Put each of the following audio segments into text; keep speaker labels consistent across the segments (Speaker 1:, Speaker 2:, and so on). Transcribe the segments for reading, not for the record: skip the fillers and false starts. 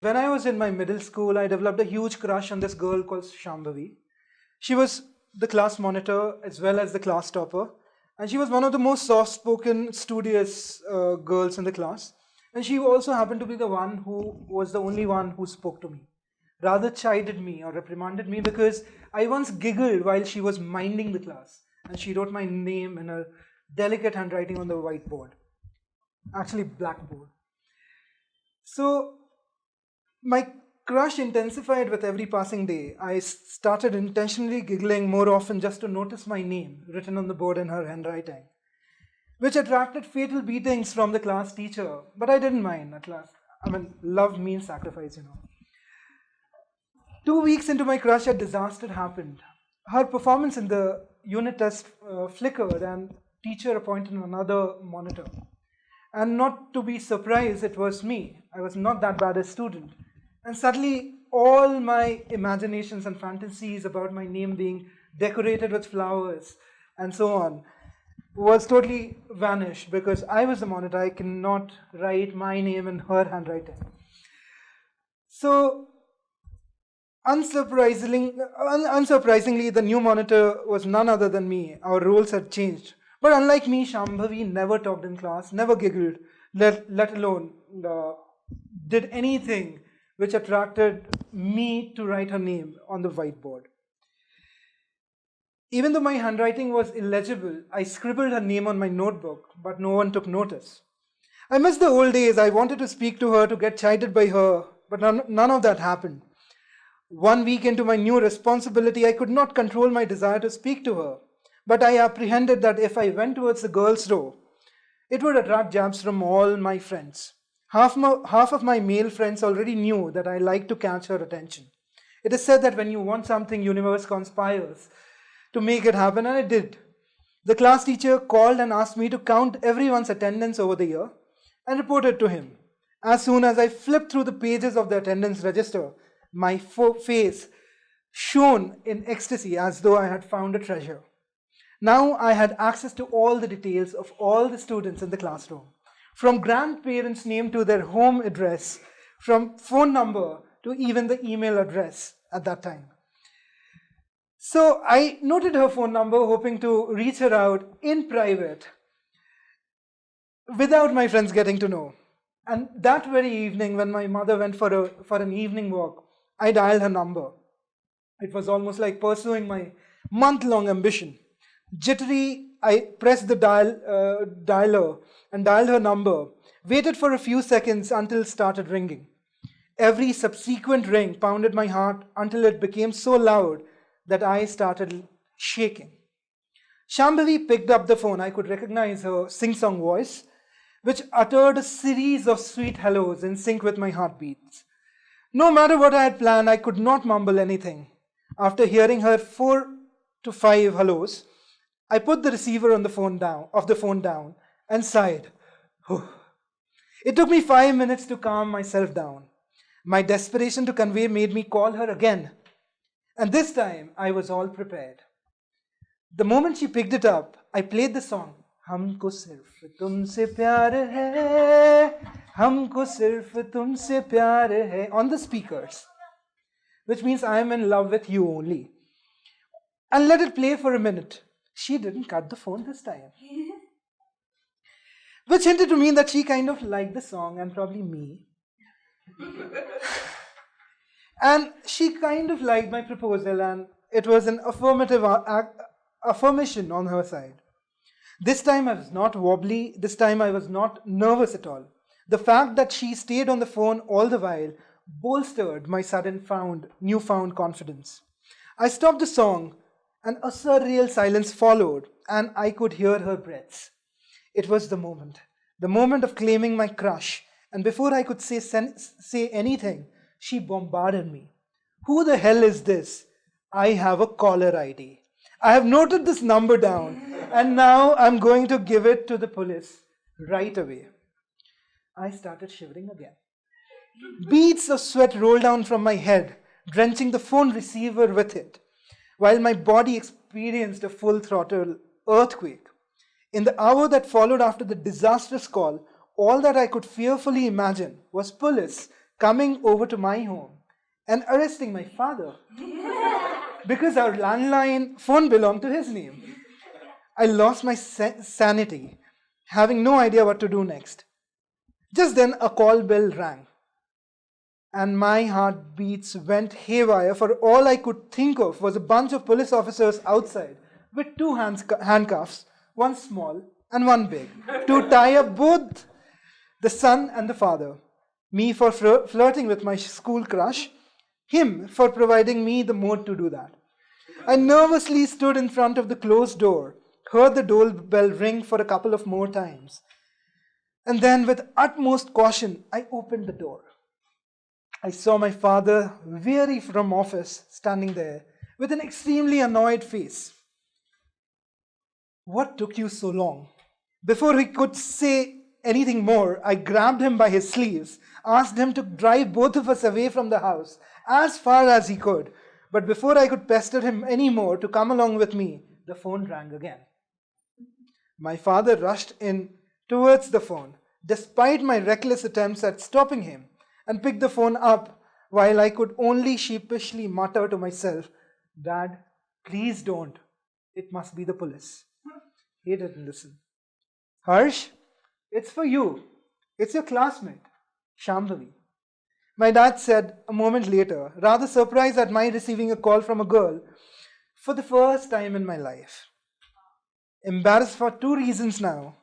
Speaker 1: When I was in my middle school, I developed a huge crush on this girl called Shambhavi. She was the class monitor as well as the class topper. And she was one of the most soft-spoken, studious girls in the class. And she also happened to be the one who was the only one who spoke to me. Rather chided me or reprimanded me because I once giggled while she was minding the class. And she wrote my name in a delicate handwriting on the whiteboard. Actually, blackboard. So, my crush intensified with every passing day. I started intentionally giggling more often just to notice my name written on the board in her handwriting, which attracted fatal beatings from the class teacher. But I didn't mind at last. Love means sacrifice, 2 weeks into my crush, a disaster happened. Her performance in the unit test flickered and teacher appointed another monitor. And not to be surprised, it was me. I was not that bad a student. And suddenly, all my imaginations and fantasies about my name being decorated with flowers and so on was totally vanished because I was the monitor. I cannot write my name in her handwriting. So, unsurprisingly, the new monitor was none other than me. Our roles had changed. But unlike me, Shambhavi never talked in class, never giggled, let alone did anything which attracted me to write her name on the whiteboard. Even though my handwriting was illegible, I scribbled her name on my notebook, but no one took notice. I missed the old days. I wanted to speak to her, to get chided by her, but none of that happened. 1 week into my new responsibility, I could not control my desire to speak to her, but I apprehended that if I went towards the girls' row, it would attract jabs from all my friends. Half of my male friends already knew that I liked to catch her attention. It is said that when you want something, universe conspires to make it happen, and it did. The class teacher called and asked me to count everyone's attendance over the year and report it to him. As soon as I flipped through the pages of the attendance register, my face shone in ecstasy as though I had found a treasure. Now I had access to all the details of all the students in the classroom. From grandparents' name to their home address, from phone number to even the email address at that time. So I noted her phone number, hoping to reach her out in private without my friends getting to know. And that very evening, when my mother went for an evening walk, I dialed her number. It was almost like pursuing my month-long ambition. Jittery, I pressed the dialer and dialed her number, waited for a few seconds until it started ringing. Every subsequent ring pounded my heart until it became so loud that I started shaking. Shambhavi picked up the phone. I could recognize her sing-song voice, which uttered a series of sweet hellos in sync with my heartbeats. No matter what I had planned, I could not mumble anything. After hearing her 4 to 5 hellos, I put the receiver of the phone down and sighed. It took me 5 minutes to calm myself down. My desperation to convey made me call her again. And this time, I was all prepared. The moment she picked it up, I played the song, Humko sirf tumse pyar hai, Humko sirf tumse pyar hai, on the speakers, which means I am in love with you only. And let it play for a minute. She didn't cut the phone this time. Which hinted to me that she kind of liked the song and probably me. And she kind of liked my proposal, and it was an affirmation on her side. This time I was not wobbly. This time I was not nervous at all. The fact that she stayed on the phone all the while bolstered my newfound confidence. I stopped the song, and a surreal silence followed, and I could hear her breaths. It was the moment of claiming my crush, and before I could say anything, she bombarded me. Who the hell is this? I have a caller ID. I have noted this number down, and now I'm going to give it to the police right away. I started shivering again. Beads of sweat rolled down from my head, drenching the phone receiver with it, while my body experienced a full throttle earthquake. In the hour that followed after the disastrous call, all that I could fearfully imagine was police coming over to my home and arresting my father because our landline phone belonged to his name. I lost my sanity, having no idea what to do next. Just then a call bell rang, and my heartbeats went haywire, for all I could think of was a bunch of police officers outside with two handcuffs, one small and one big, to tie up both the son and the father. Me for flirting with my school crush, him for providing me the mood to do that. I nervously stood in front of the closed door, heard the doorbell ring for a couple of more times, and then with utmost caution, I opened the door. I saw my father, weary from office, standing there with an extremely annoyed face. What took you so long? Before he could say anything more, I grabbed him by his sleeves, asked him to drive both of us away from the house as far as he could. But before I could pester him any more to come along with me, the phone rang again. My father rushed in towards the phone, despite my reckless attempts at stopping him, and picked the phone up while I could only sheepishly mutter to myself, "Dad, please don't. It must be the police." He didn't listen. "Harsh, it's for you. It's your classmate, Shambhavi," my dad said a moment later, rather surprised at my receiving a call from a girl for the first time in my life. Embarrassed for two reasons now.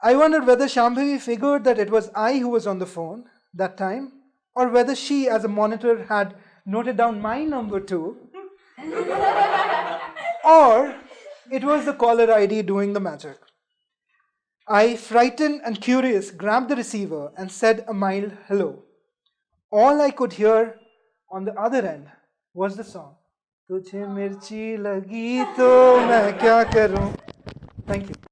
Speaker 1: I wondered whether Shambhavi figured that it was I who was on the phone that time, or whether she, as a monitor, had noted down my number too, or it was the caller ID doing the magic. I, frightened and curious, grabbed the receiver and said a mild hello. All I could hear on the other end was the song, "Tujhe mirchi lagi to main kya karoon." Thank you.